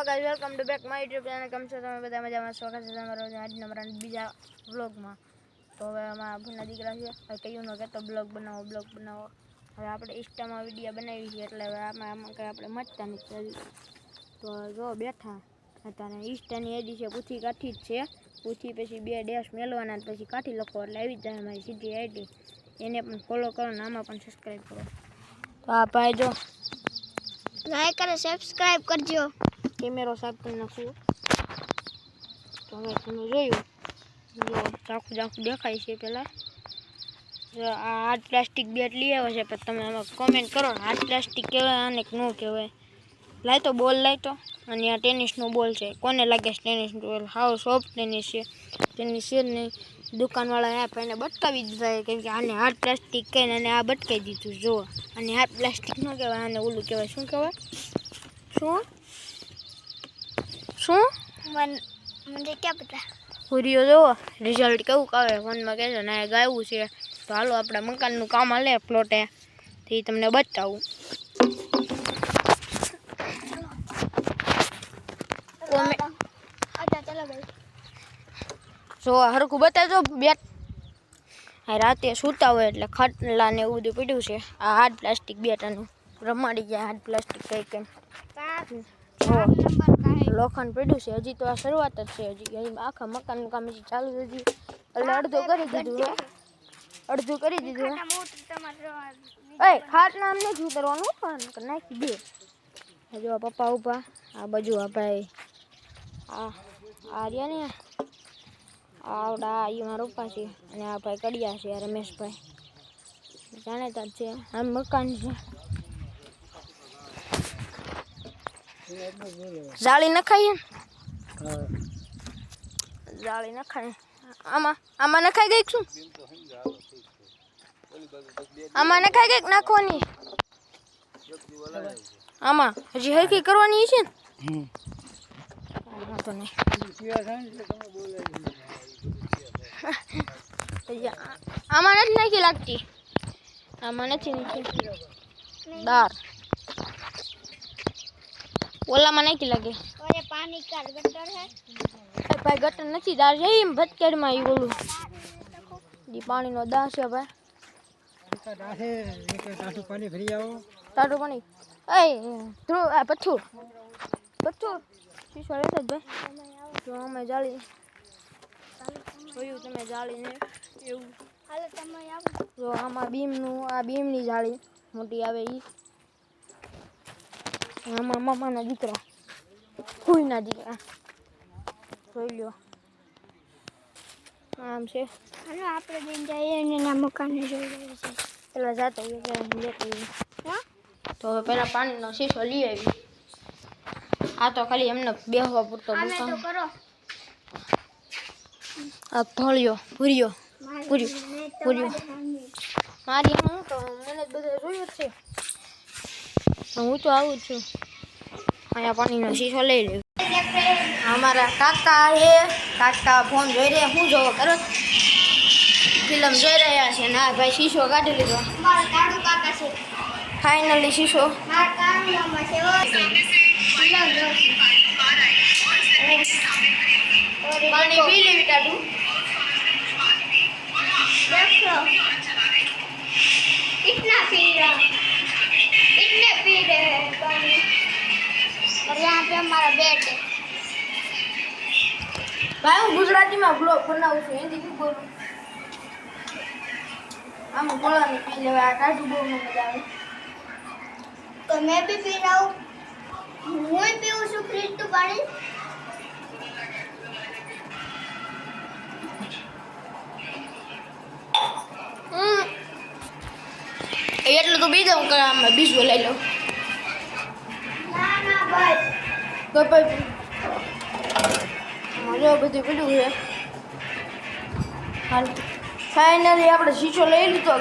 Guys welcome to back my YouTube channel. કેમ છો તમે બધા? મજામાં? સ્વાગત છે તમારો આજના મારા બીજા વ્લોગમાં. તો હવે અમારા ભૂના દીકરા છે કયું નો કહેતો બ્લોગ બનાવો. હવે આપણે ઇન્સ્ટામાં વિડીયો બનાવી છે એટલે હવે આમાં કંઈ આપણે મચતા નથી. તો જો બેઠા અત્યારે ઇન્સ્ટાની આઈડી છે પૂછી કાઠી જ છે. પૂછી પછી 2 ડેશ મેળવાના પછી કાઠી લખો એટલે આવી જાય અમારી સીધી આઈડી. એને પણ ફોલો કરો ને આમાં પણ સબસ્ક્રાઈબ કરો. તો આ ભાઈ જો લાઈક અને સબસ્ક્રાઇબ કરજો. કેમેરો સાફ કરી નાખું તો હવે તમે જોયું જો ચાખું દેખાય છે. પહેલાં જો આ હાર્ડ પ્લાસ્ટિક બેટ લઈ આવે છે પણ તમે આમાં કોમેન્ટ કરો ને હાર્ડ પ્લાસ્ટિક કહેવાય આને કે ન કહેવાય. લાઈતો બોલ લાઈતો અને આ ટેનિસનો બોલ છે. કોને લાગે છે ટેનિસનો બોલ? હાવ સોફ્ટ ટેનિસ છે. ટેનિસ છે ને દુકાનવાળાએ આ ભાઈને બટકાવી દીધા કેમ કે આને હાર્ડ પ્લાસ્ટિક કહીને અને આ બટકાવી દીધું. જુઓ અને હાર્ડ પ્લાસ્ટિક ન કહેવાય આને ઓલું કહેવાય. શું કહેવાય? શું મને ક્યાં પતા. પૂરીઓ જોવો રિઝલ્ટ કેવું આવે ફોનમાં કહેજો ને ગાયું છે. તો હાલો આપણા મકાનનું કામ હાલે પ્લોટે તે તમને બતાવું. જો હરખું બતાવજો બેટ. રાતે સૂતા હોય એટલે ખાટલા ને એવું બધું પડ્યું છે. આ હાર્ડ પ્લાસ્ટિક બેટ આનું રમાડી જાય. હાર્ડ પ્લાસ્ટિક કઈ લોખંડ પડ્યું છે. હજી તો આ શરૂઆત જ છે. હજી આખા મકાનનું કામ હજી ચાલુ છે. હજી એટલે અડધું કરી દીધું. ખાટલા આમ નથી ઉતરવાનું પણ નાખી દે. જો પપ્પા ઉભા આ બાજુ આ ભાઈ આ રહ્યા ને આવડા એ મારા પપ્પા છે અને આ ભાઈ કડિયા છે રમેશભાઈ જાણેતા જ છે. આમ મકાન છે. જાળી નખાય જાળી નખાય આમાં નખાઈ ગઈ શું? આમાં નખાઈ ગઈ નાખવાની આમાં હજી હરખી કરવાની છે ને. આમાં નથી નાખી લાગતી. આમાં નથી નાખી દાર ઓલામાં નાખી લાગે. પાણી કા ગટર હે ભાઈ ગટર નથી દાર છે એમ ભટકેડમાં ઈ ઓલું ઈ પાણીનો દાર છે ભાઈ. ટાટું પાણી ભરી આવો. ટાટું પાણી ધ્રુવ આ પથ્થું શીશો લેતો જ ભાઈ. જો અમે જાળી જોયું તમે જાળીને એવું જો આમાં બીમનું આ બીમની જાળી મોટી આવે ઈ. આમાં મામાના દીકરા ફૂઈના દીકરા જોઈ લ્યો આમ છે. હાલો આપણે બેન જઈએ અને ના મકાને જોઈ લઈએ છે. પેલા જાતો તો હવે પેલા પાણીનો શીશો લઈ આવી. આ તો ખાલી એમને બેહવા પૂરતો દુકાન કરો. આ ભળ્યો પૂર્યો મારી હું તો મને બધા જોયું જ છે. હું તો આવું જ છું. અહીંયા પાણીનો શીશો લઈ લેવું. અમારા કાકા ફોન જોઈ રહ્યા. શું જોવો કરો? ફિલ્મ જોઈ રહ્યા છે ને આ ભાઈ શીશો કાઢી લીધો. ફાઇનલી શીશો पानी पी ले बेटा तू देखो कितना पी रहा इतने पी रहे हैं पानी और यहाँ पे हमारा बेड है भाई હું ગુજરાતીમાં બ્લોગ બનાવું છું હિન્દી બોલું આમ બોલવાનું પી લેવા આ ટાટુ બહુ મજા આવે તો મેં भी पी रहा हूँ હું પીવું છું ફ્રીજ તું પાણી એટલું તો બીજા હું આમાં બીજું લઈ લઉં. ના ભાઈ તો ભાઈ મજો બધું પીડું છે. હાલ ફાઇનલી આપણે શીશો લઈ લીધો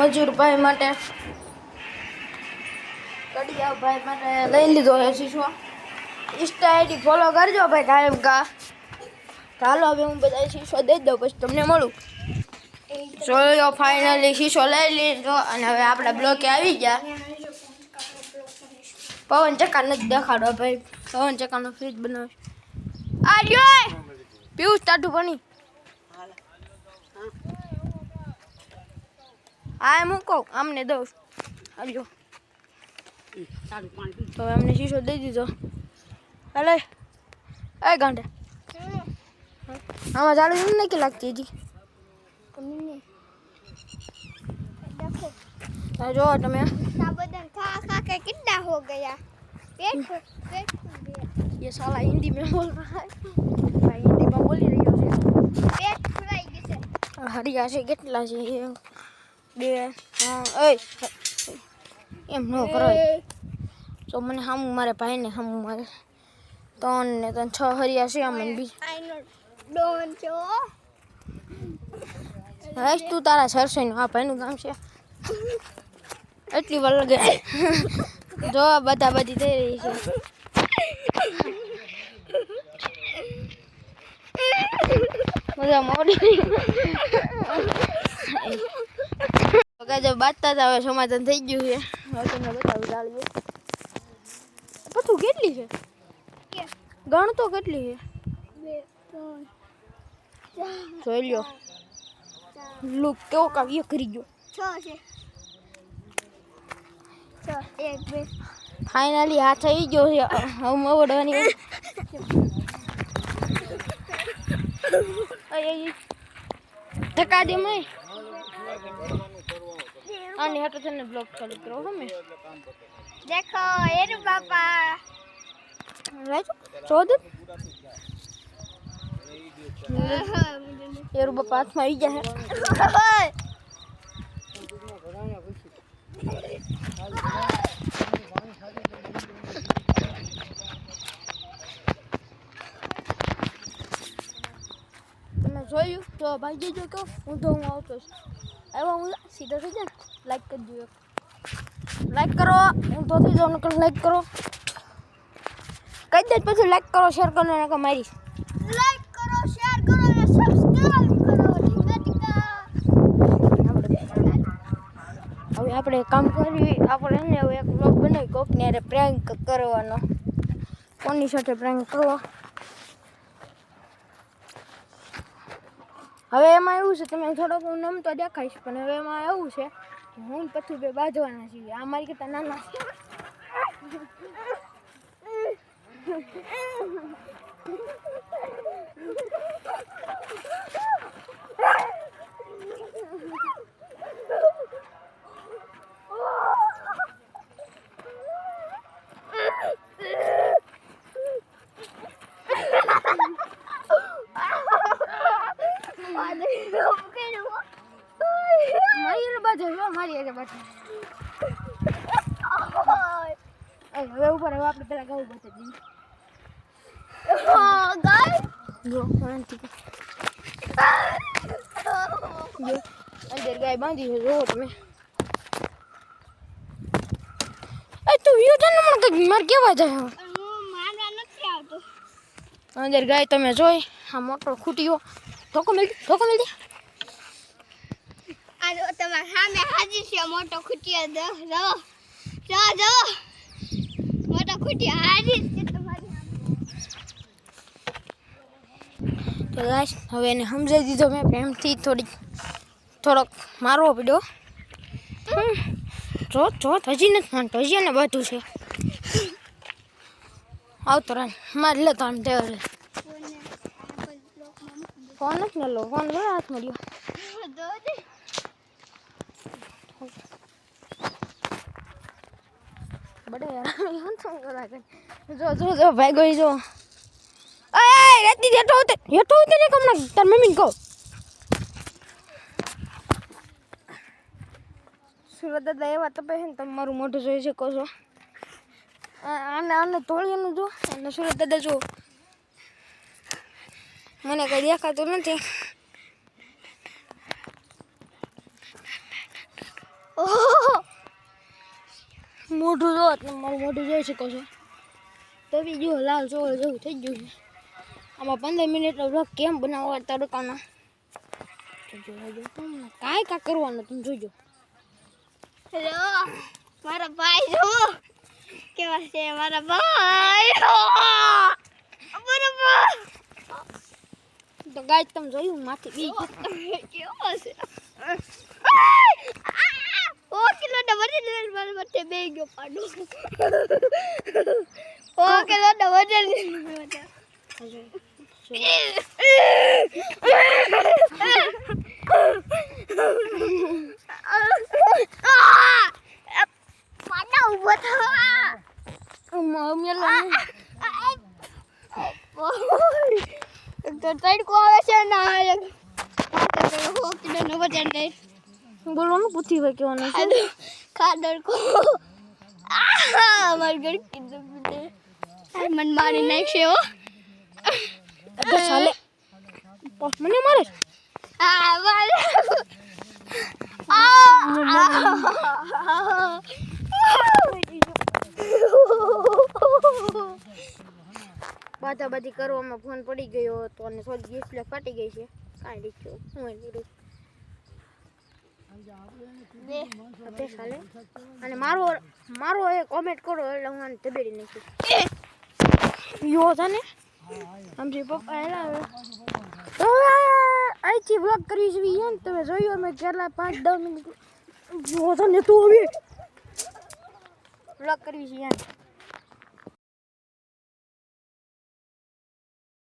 મજૂર ભાઈ માટે કડિયા ભાઈ માટે લઈ લીધો છે શીશો. ઇન્સ્ટા આઈડી ફોલો કરજો ભાઈ કાયમ કા. ચાલો હવે હું બધા શીશો દઈ દઉં પછી તમને મળું. જોયો ફાઇનલી શીશો લઈ લીધો અને હવે આપણા બ્લોકે આવી ગયા. પવન ચક્કા નથી દેખાડો ભાઈ. પવન ચક્કાનો ફ્રીજ બનાવે. આ લ્યો પીવું ટાટું પાણી. આ મૂકો આમને દઉં. આવ્યો તો અમને શીશો દઈ દીધો. હાલે એ ગાંડા આમાં ચાલુ નથી લાગતી હજી. જો તમે कितना हो गया पेट पेट ये साला हिंदी में बोल रहा है. भाई हिंदी में बोली रही हो पेट फुलाई गई हरिया से કેટલા છે 2 3 એમ નો કરો તો મને હામું મારે ભાઈને હામું મારે 3 ને 6 હરિયા છે અમને બી. आई नो डोंट जो હશ તું તારા સરસે નું આ ભાઈનું કામ છે એટલી વાર લાગે. જો બધા બધી થઈ રહી છે. મજા મોડી જો બાજતા હતા હવે સમાધાન થઈ ગયું છે. હવે તમને બતાવું ચાલ્યું પતું કેટલી છે ગણ તો કેટલી છે જોઈ લ્યો. લુક કેવો કાવ્ય કરી ગયો. 6 છે 6 1 2 ફાઇનલી આ થઈ ગયો છે. હવે મવડવાની ધક્કા દે મય આની હટો થઈને બ્લોક ચાલુ કરો હમે. देखो ये पापा રાજો ચોદ યાર બાપા હાથમાં આવી ગયા તમે જોયું તો ભાઈ જજો કહો હું તો હું આવતો છું. આવ્યો હું સીધો થઈ જાય લાઈક કરી દો. લાઈક કરો હું તો થઈ જાઉં નકર લાઈક કરો કહી દે પછી લાઈક કરો શેર કરો ને નકર મારીશ. लाइक करो शेयर करो और सब्सक्राइब करो टिका હવે આપણે કામ કરવી આપણે ને હવે એક બ્લોગ બનાવી કોકને અરે પ્રેન્ક કરવાનો. કોની સાથે પ્રેન્ક કરવો હવે એમાં એવું છે તમે થોડોક હું નમ તો દેખાઈશ પણ હવે એમાં એવું છે હું પછી બે બાજવાના છીએ. આ મારી કરતા નાના છે. મારી બાજુ જો મારી આગળ બાજુ હવે ઉપર હવે આપણે પેલા ગાવું બતાવી गाइस જો શાંતિ જો અંદર ગાય બાંધી છે જો તમે. એ તું વિયો તને મને કઈ માર કેવા જાય मारना નથી આવતો. અંદર ગાય તમે જોઈ આ મોટો ખૂટ્યો ધોકો મેલતી આ જો તમારા સામે હાજી છે મોટો ખુટિયા જો મોટો ખુટિયા હાજી છે તમારી સામે. તો ગાઈસ હવે એને સમજાવી દીધો મેં પ્રેમથી થોડોક મારવો પડ્યો. જો હજી નથી માનતો હજી એને બધું છે આવતો રાન મારી લે તો આમ તેવરે ફોન જ ન લો ફોન લો હાથમાં લ્યો. બડે યાર જો ભાઈ ગઈ જો એ રેતી હેઠો ઉતર ને કમણા તાર મમ્મીને કહો. સુરત દાદા એવા તપે છે ને તમે મારું મોઢું જોઈ શકો છો. આને તોળીનું જો અને સુરત દાદા જો મને કઈ દેખાતું નથી. મોઢું જો તમે મારું મોઢું જોઈ શકો છો. તો બી જો લાલ ચોળ જેવું થઈ ગયું છે. આમાં 15 મિનિટનો વ્લોગ કેમ બનાવવો તડકાનો કાંઈ કાંઈ કરવાનું તમે જોજો. હેલો મારા ભાઈ જો કેવા છે મારા ભાઈ બરાબર તો ગાઈસ તમે જોયું માથે બી કેવો છે ઓ કિલો ડબલ મારા માથે બે ગયો પાડો ઓ કિલો ડબલ પાડા ઉભો થા મેલો તો તડકો આવે છે ના હો કિલો નો વજન દે બોલવાનું પૂછી હોય કેવાનું છે ખાડર કો માર ઘર કીધું બીતે મન મારી નાખશે હો તો ચાલે મને મારે મારે બાધી કરવામાં ફોન પડી ગયો હતો અને થોડી ડિસ્પ્લે ફાટી ગઈ છે કાંઈ લીધું હું ચાલે અને મારો એ કોમેન્ટ કરો એટલે હું આને ધબેડી નાખીશ યો છે ને સમજી પપ્પા હેલા તો અહીંથી વ્લોગ કરી છે ને તમે જોયું અમે કેટલા 5-10 મિનિટ જો છે ને તું હવે વ્લોગ કરવી છે યાર